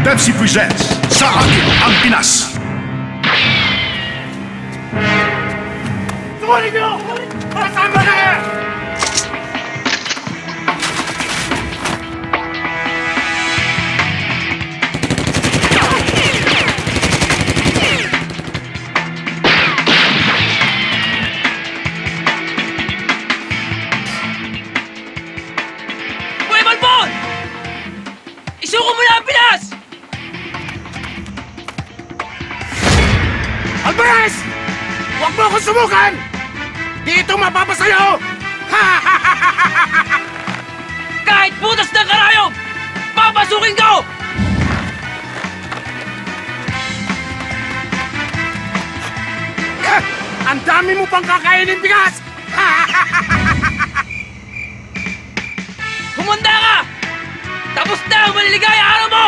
Pepsi presents Sa Akin Ang Pinas. Tumarin niyo! Kasama na! Kuya Balbon! Isuko mo na ang Pinas! Alvarez! Huwag mo akong subukan! Dito mapapasayo! Kahit butas ng karayom! Papasukin ko! Ang dami mo pang kakainin bigas! Humanda ka! Tapos na ang maliligaya araw mo!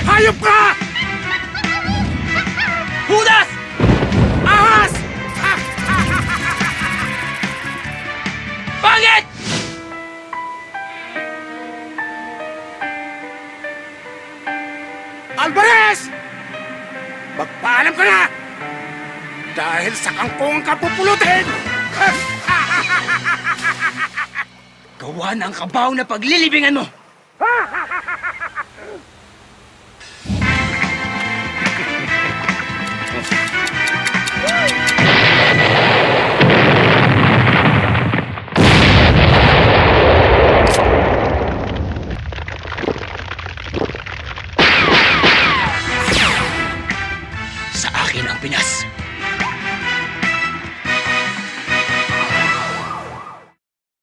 Hayop ka! Hudas! Ahas! Pangit! Alvarez! Magpaalam ka na! Dahil sa kangkong ka pupulutin! Gawa ng kabaw na paglilibingan mo!